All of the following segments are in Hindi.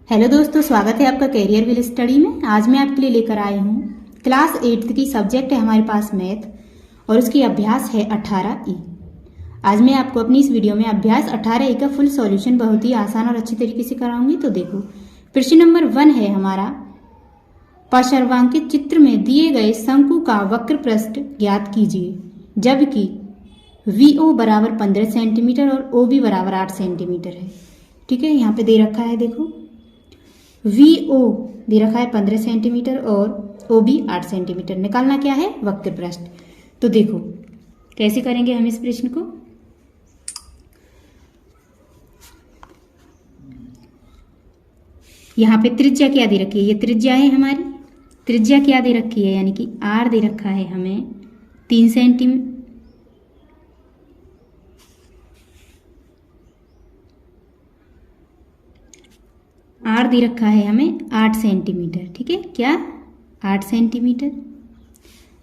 हेलो दोस्तों, स्वागत है आपका कैरियर विल स्टडी में। आज मैं आपके लिए लेकर आई हूँ क्लास 8th की सब्जेक्ट है हमारे पास मैथ और उसकी अभ्यास है 18E। आज मैं आपको अपनी इस वीडियो में अभ्यास 18E का फुल सॉल्यूशन बहुत ही आसान और अच्छी तरीके से कराऊंगी। तो देखो, प्रश्न नंबर 1 है हमारा, पार्श्वांकित चित्र में दिए गए शंकु का वक्र पृष्ठ ज्ञात कीजिए जबकि VO बराबर 15 सेंटीमीटर और OB बराबर 8 सेंटीमीटर है। ठीक है, यहाँ पे दे रखा है, देखो VO दे रखा है 15 सेंटीमीटर और OB 8 सेंटीमीटर। निकालना क्या है? वक्र पृष्ठ। तो देखो कैसे करेंगे हम इस प्रश्न को। यहाँ पे त्रिज्या क्या दे रखी है? ये त्रिज्या है हमारी। त्रिज्या क्या दे रखी है? यानी कि R दे रखा है हमें 3 सेंटीमीटर। R दे रखा है हमें 8 सेंटीमीटर। ठीक है, क्या 8 सेंटीमीटर।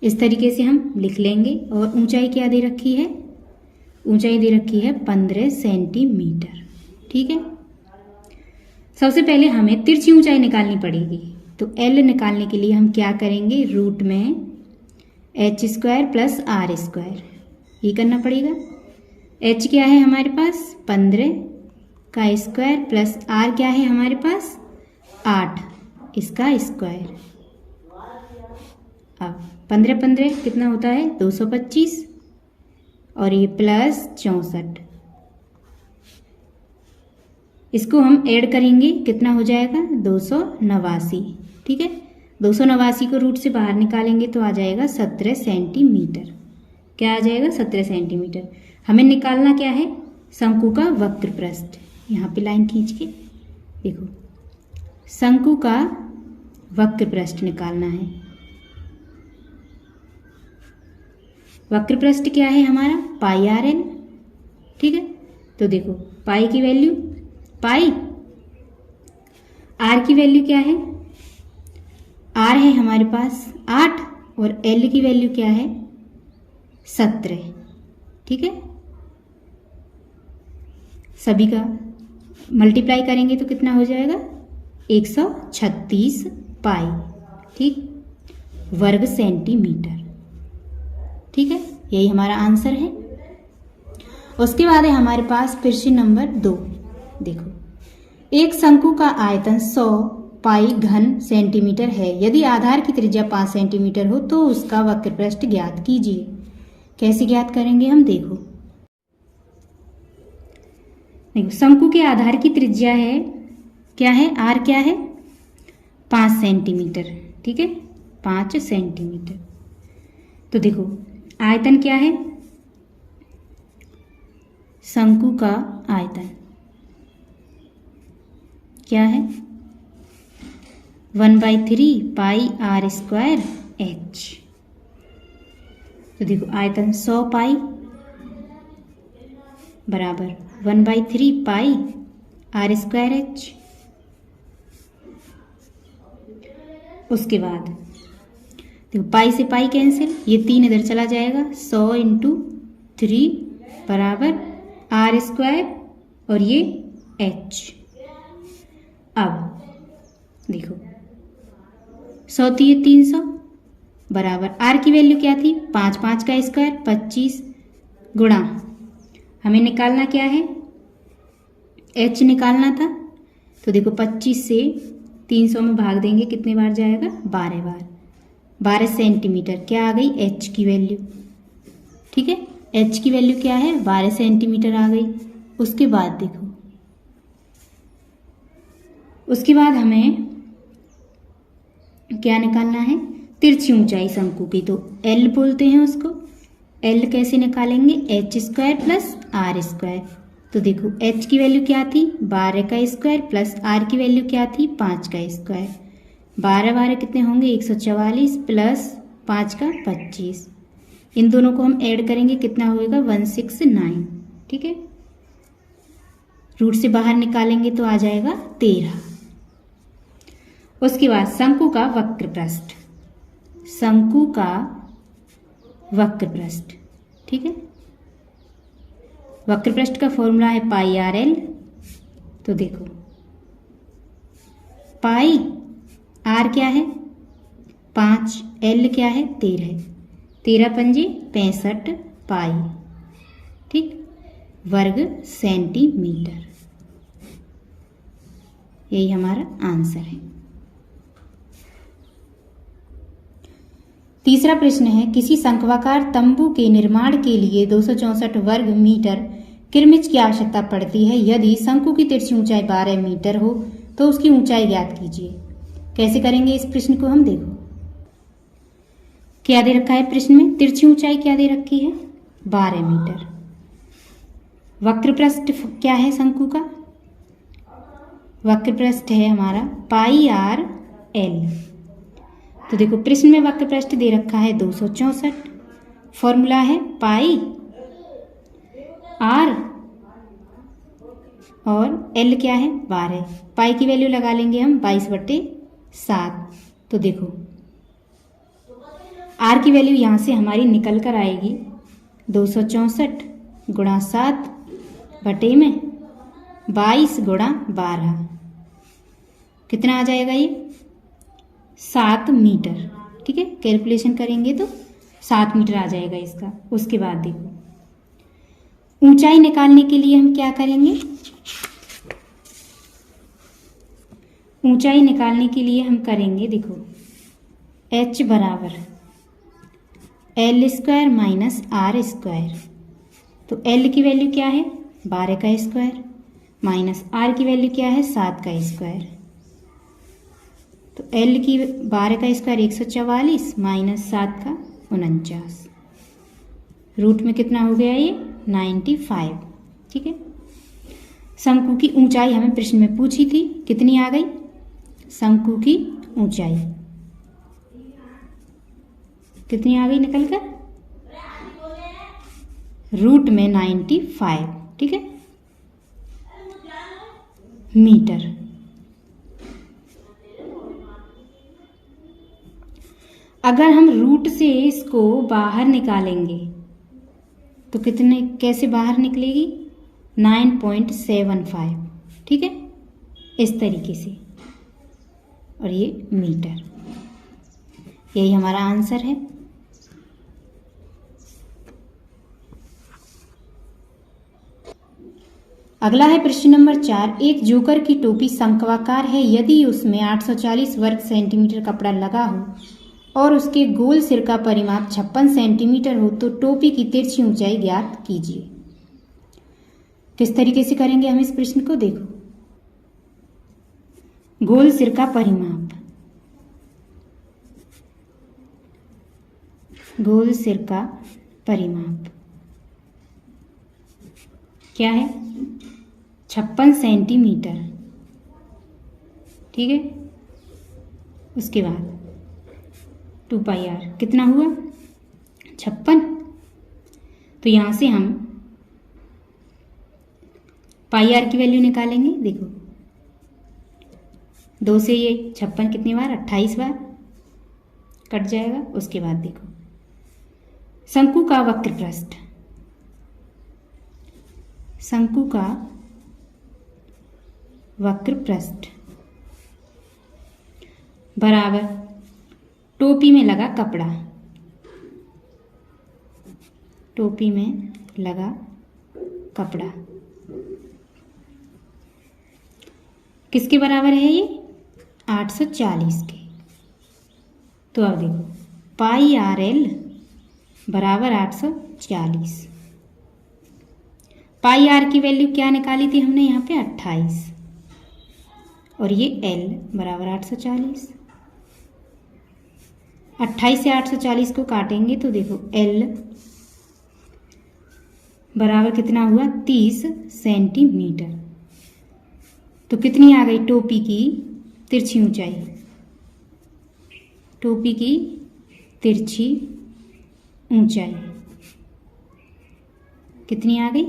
इस तरीके से हम लिख लेंगे। और ऊंचाई क्या दे रखी है? ऊंचाई दे रखी है 15 सेंटीमीटर। ठीक है, सबसे पहले हमें तिरछी ऊंचाई निकालनी पड़ेगी। तो L निकालने के लिए हम क्या करेंगे? रूट में h² प्लस R², ये करना पड़ेगा। h क्या है हमारे पास? 15 का स्क्वायर प्लस R क्या है हमारे पास? 8, इसका स्क्वायर। अब 15 कितना होता है? 225 और ये प्लस 64। इसको हम ऐड करेंगे, कितना हो जाएगा? 289। ठीक है, 289 को रूट से बाहर निकालेंगे तो आ जाएगा 17 सेंटीमीटर। क्या आ जाएगा? 17 सेंटीमीटर। हमें निकालना क्या है? शंकु का वक्र पृष्ठ। यहाँ पे लाइन खींच के देखो, शंकु का वक्र पृष्ठ निकालना है। वक्र पृष्ठ क्या है हमारा? पाई RL। ठीक है, तो देखो पाई की वैल्यू, पाई R की वैल्यू क्या है? R है हमारे पास 8 और L की वैल्यू क्या है? 17। ठीक है, सभी का मल्टीप्लाई करेंगे तो कितना हो जाएगा? 136 पाई, ठीक, वर्ग सेंटीमीटर। ठीक है, यही हमारा आंसर है। उसके बाद है हमारे पास प्रश्न नंबर 2। देखो, एक शंकु का आयतन 100 पाई घन सेंटीमीटर है। यदि आधार की त्रिज्या 5 सेंटीमीटर हो तो उसका वक्र पृष्ठ ज्ञात कीजिए। कैसे ज्ञात करेंगे हम? देखो, शंकु के आधार की त्रिज्या है, क्या है? R क्या है? 5 सेंटीमीटर। ठीक है, 5 सेंटीमीटर। तो देखो आयतन क्या है? शंकु का आयतन क्या है? 1/3 पाई R² H। तो देखो आयतन 100 पाई बराबर 1/3 पाई R² H। उसके बाद देखो पाई से पाई कैंसिल, ये 3 इधर चला जाएगा। 100 × 3 बराबर R² और ये H। अब देखो 100 × 300 बराबर R की वैल्यू क्या थी? 5, 5 का स्क्वायर 25 गुणा, हमें निकालना क्या है? H निकालना था। तो देखो 25 से 300 में भाग देंगे, कितने बार जाएगा? 12 बार। 12 सेंटीमीटर क्या आ गई? H की वैल्यू। ठीक है, H की वैल्यू क्या है? 12 सेंटीमीटर आ गई। उसके बाद देखो, उसके बाद हमें क्या निकालना है? तिरछी ऊंचाई शंकु की। तो L बोलते हैं उसको। L कैसे निकालेंगे? h² plus R²। तो देखो H की वैल्यू क्या थी? 12 का स्क्वायर प्लस R की वैल्यू क्या थी? 5 का स्क्वायर। 12 12 कितने होंगे? 144 प्लस 5 का 25। इन दोनों को हम ऐड करेंगे, कितना होगा? 169। ठीक है, रूट से बाहर निकालेंगे तो आ जाएगा 13। उसके बाद शंकु का वक्र पृष्ठ। शंकु का वक्र पृष्ठ। ठीक है, वक्र पृष्ठ का फॉर्मूला है पाई RL। तो देखो पाई, आर क्या है 5, एल क्या है 13, 13 पंजे 65 पाई, ठीक, वर्ग सेंटीमीटर। यही हमारा आंसर है। तीसरा प्रश्न है, किसी शंक्वाकार तंबू के निर्माण के लिए 264 वर्ग मीटर किरमिच की आवश्यकता पड़ती है। यदि शंकु की तिरछी ऊंचाई 12 मीटर हो तो उसकी ऊंचाई ज्ञात कीजिए। कैसे करेंगे इस प्रश्न को हम? देखो क्या दे रखा है प्रश्न में, तिरछी ऊंचाई क्या दे रखी है 12 मीटर। वक्र पृष्ठ क्या है शंकु का? वक्र पृष्ठ है हमारा पाई आर एल। तो देखो प्रश्न में वक्र पृष्ठ दे रखा है 264, फॉर्मूला है पाई आर और एल क्या है 12। पाई की वैल्यू लगा लेंगे हम 22/7। तो देखो आर की वैल्यू यहाँ से हमारी निकल कर आएगी 264 गुणा 7 बटे में 22 गुणा 12, कितना आ जाएगा ये 7 मीटर। ठीक है, कैलकुलेशन करेंगे तो 7 मीटर आ जाएगा इसका। उसके बाद देखो ऊंचाई निकालने के लिए हम क्या करेंगे? ऊंचाई निकालने के लिए हम करेंगे देखो h बराबर L² माइनस R²। तो L की वैल्यू क्या है 12 का स्क्वायर माइनस R की वैल्यू क्या है 7 का स्क्वायर। तो L की 12 का स्क्वायर 144 माइनस 7 का 49, रूट में कितना हो गया ये 95। ठीक है, शंकु की ऊंचाई हमें प्रश्न में पूछी थी, कितनी आ गई? शंकु की ऊंचाई कितनी आ गई निकल कर? रूट में 95। ठीक है, मीटर। अगर हम रूट से इसको बाहर निकालेंगे तो कितने, कैसे बाहर निकलेगी 9.75। ठीक है, इस तरीके से, और ये मीटर। यही हमारा आंसर है। अगला है प्रश्न नंबर 4। एक जोकर की टोपी शंक्वाकार है। यदि उसमें 840 वर्ग सेंटीमीटर कपड़ा लगा हो और उसके गोल सिर का परिमाप 56 सेंटीमीटर हो तो टोपी की तिरछी ऊंचाई ज्ञात कीजिए। किस तरीके से करेंगे हम इस प्रश्न को? देखो गोल सिर का परिमाप, गोल सिर का परिमाप क्या है 56 सेंटीमीटर। ठीक है, उसके बाद 2πr कितना हुआ 56। तो यहां से हम πr की वैल्यू निकालेंगे। देखो 2 से ये 56 कितनी बार 28 बार कट जाएगा। उसके बाद देखो शंकु का वक्र पृष्ठ, शंकु का वक्र पृष्ठ बराबर टोपी में लगा कपड़ा, टोपी में लगा कपड़ा किसके बराबर है ये 840 के। तो अब देखो πr_l बराबर 840। πr की वैल्यू क्या निकाली थी हमने यहाँ पे 28 और ये l बराबर 840। 28 से 840 को काटेंगे तो देखो l बराबर कितना हुआ 30 सेंटीमीटर। तो कितनी आ गई टोपी की तिरछी ऊंचाई? टोपी की तिरछी ऊंचाई कितनी आ गई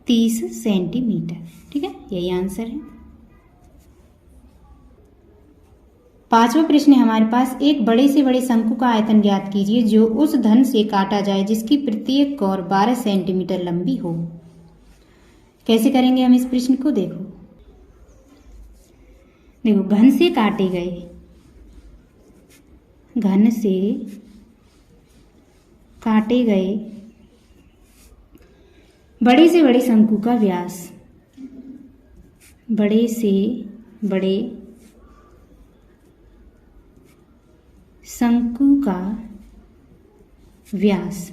30 सेंटीमीटर। ठीक है, यही आंसर है। 5वां प्रश्न है हमारे पास। एक बड़े से बड़े शंकु का आयतन ज्ञात कीजिए जो उस धन से काटा जाए जिसकी प्रत्येक कोर 12 सेंटीमीटर लंबी हो। कैसे करेंगे हम इस प्रश्न को? देखो देखो घन से काटे गए, घन से काटे गए बड़े से बड़े शंकु का व्यास, बड़े से बड़े शंकु का व्यास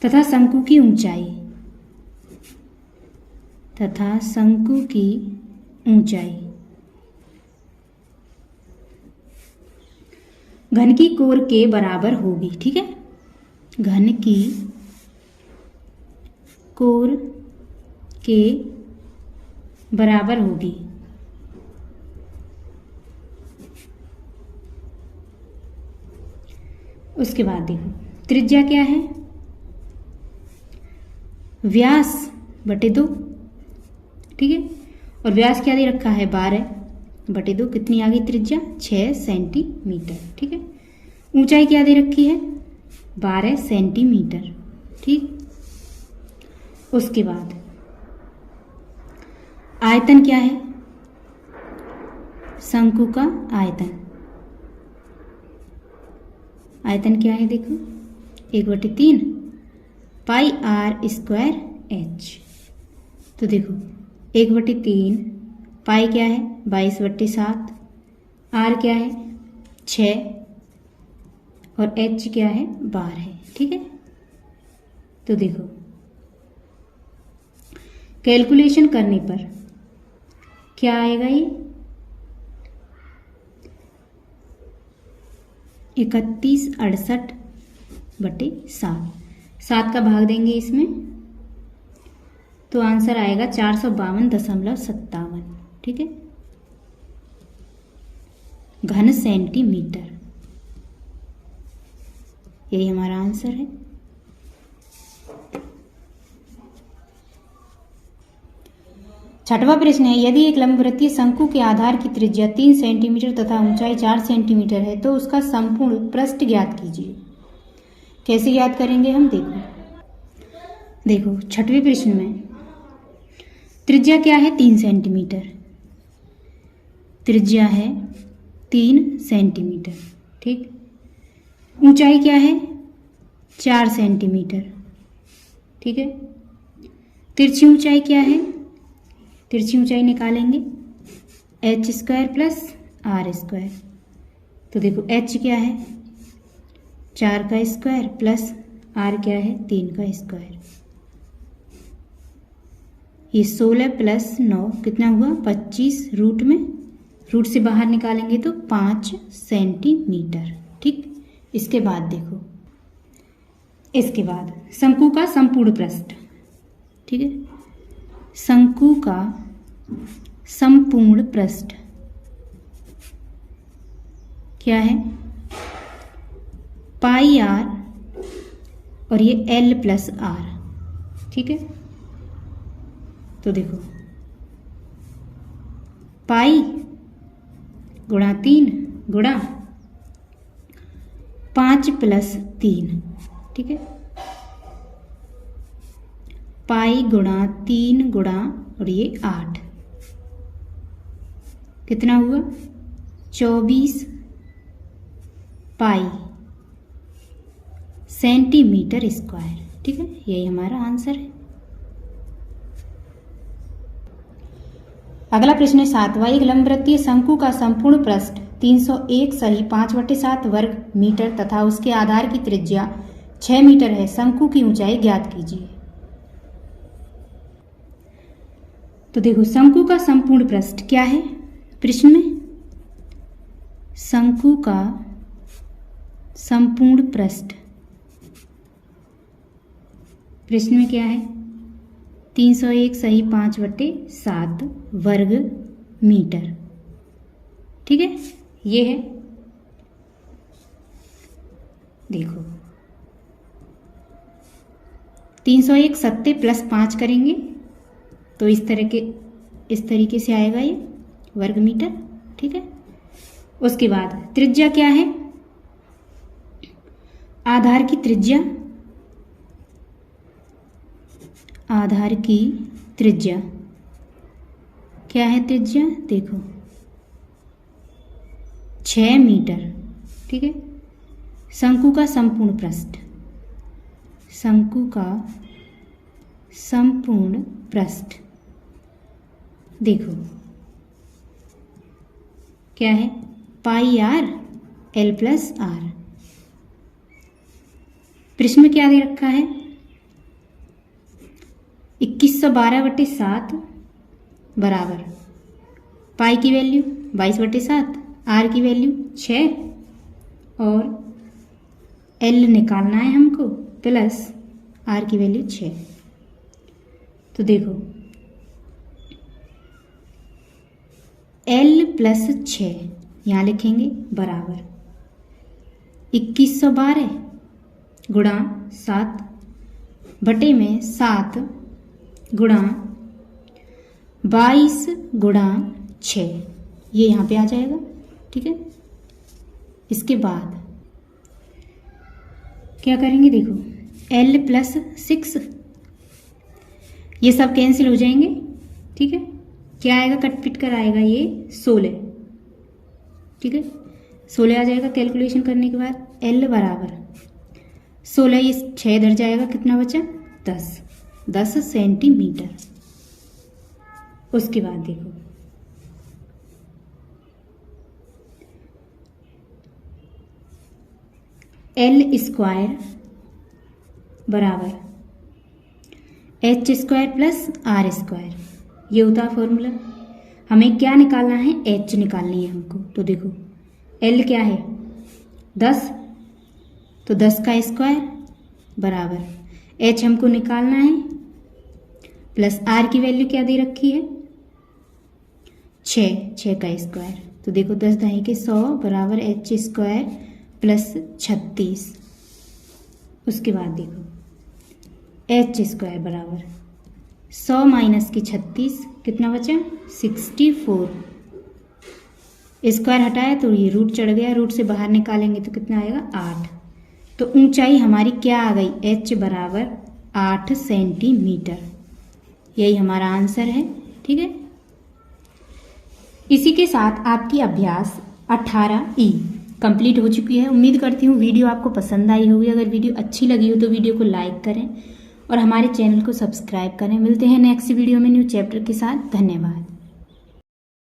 तथा शंकु की ऊंचाई, तथा शंकु की ऊंचाई घन की कोर के बराबर होगी। ठीक है, घन की कोर के बराबर होगी। उसके बाद देखो त्रिज्या क्या है, व्यास बटे 2। ठीक है, और व्यास क्या दे रखा है 12/2, कितनी आ गई त्रिज्या 6 सेंटीमीटर। ठीक है, ऊंचाई क्या दे रखी है 12 सेंटीमीटर। ठीक, उसके बाद आयतन क्या है, शंकु का आयतन, आयतन क्या है देखो 1/3 पाई r स्क्वायर h। तो देखो 1/3 पाई क्या है 22/7, r क्या है 6 और h क्या है 12 है। ठीक है, तो देखो कैलकुलेशन करने पर क्या आएगा, ये 3168/7, 7 का भाग देंगे इसमें तो आंसर आएगा 452.57। ठीक है, घन सेंटीमीटर, यही हमारा आंसर है। छठवां प्रश्न है, यदि एक लंबवृत्तीय शंकु के आधार की त्रिज्या 3 सेंटीमीटर तथा ऊंचाई 4 सेंटीमीटर है तो उसका संपूर्ण पृष्ठ ज्ञात कीजिए। कैसे ज्ञात करेंगे हम, देखो छठवें प्रश्न में त्रिज्या क्या है 3 सेंटीमीटर, त्रिज्या है 3 सेंटीमीटर। ठीक, ऊंचाई क्या है 4 सेंटीमीटर। ठीक है, तिरछी ऊंचाई क्या है, तिरछी ऊंचाई निकालेंगे h² प्लस r²। तो देखो h क्या है 4 का स्क्वायर प्लस r क्या है 3 का स्क्वायर, ये 16 प्लस 9 कितना हुआ 25, रूट में रूट से बाहर निकालेंगे तो 5 सेंटीमीटर। ठीक, इसके बाद देखो, इसके बाद शंकु का संपूर्ण पृष्ठ। ठीक है, शंकु का संपूर्ण पृष्ठ क्या है पाई r और ये l प्लस r। ठीक है, तो देखो पाई गुणा 3 गुणा 5 प्लस 3। ठीक है, पाई गुणा 3 गुणा और ये 8 कितना हुआ 24 पाई सेंटीमीटर स्क्वायर। ठीक है, यही हमारा आंसर है। अगला प्रश्न है 7वां, एक लंबवृत्तीय शंकु का संपूर्ण पृष्ठ 301 सही 5/7 वर्ग मीटर तथा उसके आधार की त्रिज्या 6 मीटर है, शंकु की ऊंचाई ज्ञात कीजिए। तो देखो शंकु का संपूर्ण पृष्ठ क्या है प्रश्न में, शंकु का संपूर्ण पृष्ठ प्रश्न में क्या है 301 सही 5/7 वर्ग मीटर। ठीक है, ये है। देखो 301 सत्ते प्लस 5 करेंगे तो इस तरीके से आएगा ये वर्ग मीटर। ठीक है, उसके बाद त्रिज्या क्या है, आधार की त्रिज्या, आधार की त्रिज्या क्या है त्रिज्या, देखो 6 मीटर। ठीक है। शंकु का संपूर्ण पृष्ठ, शंकु का संपूर्ण पृष्ठ देखो क्या है, पाई आर एल प्लस आर। प्रश्न में क्या दे रखा है, 2112/7 बराबर पाई की वैल्यू 22/7, आर की वैल्यू 6 और एल निकालना है हमको प्लस आर की वैल्यू 6। तो देखो एल प्लस 6 यहाँ लिखेंगे बराबर 2112 गुणा 7 बटे में 7 गुणा 22 गुणा 6, ये यहाँ पे आ जाएगा। ठीक है। इसके बाद क्या करेंगे, देखो L प्लस 6 ये सब कैंसिल हो जाएंगे। ठीक है। क्या आएगा, कट पिट कर आएगा ये 16। ठीक है। 16 आ जाएगा कैलकुलेशन करने के बाद। L बराबर 16, ये 6 इधर जाएगा, कितना बचा 10 सेंटीमीटर। उसके बाद देखो L स्क्वायर बराबर H square plus R square, ये होता है फॉर्मूला। हमें क्या निकालना है, H निकालनी है हमको। तो देखो L क्या है 10, तो 10 का स्क्वायर बराबर H हमको निकालना है प्लस R की वैल्यू क्या दे रखी है 6 का स्क्वायर। तो देखो 10 दही के 100 बराबर H स्क्वायर प्लस 36। उसके बाद देखो H स्क्वायर बराबर 100 माइनस की 36, कितना बचा 64। स्क्वायर हटाया तो ये रूट चढ़ गया, रूट से बाहर निकालेंगे तो कितना आएगा 8। तो ऊंचाई हमारी क्या आ गई, H बराबर 8 सेंटीमीटर। यही हमारा आंसर है। ठीक है। इसी के साथ आपकी अभ्यास 18E कंप्लीट हो चुकी है। उम्मीद करती हूँ वीडियो आपको पसंद आई होगी। अगर वीडियो अच्छी लगी हो तो वीडियो को लाइक करें और हमारे चैनल को सब्सक्राइब करें। मिलते हैं नेक्स्ट वीडियो में न्यू चैप्टर के साथ। धन्यवाद।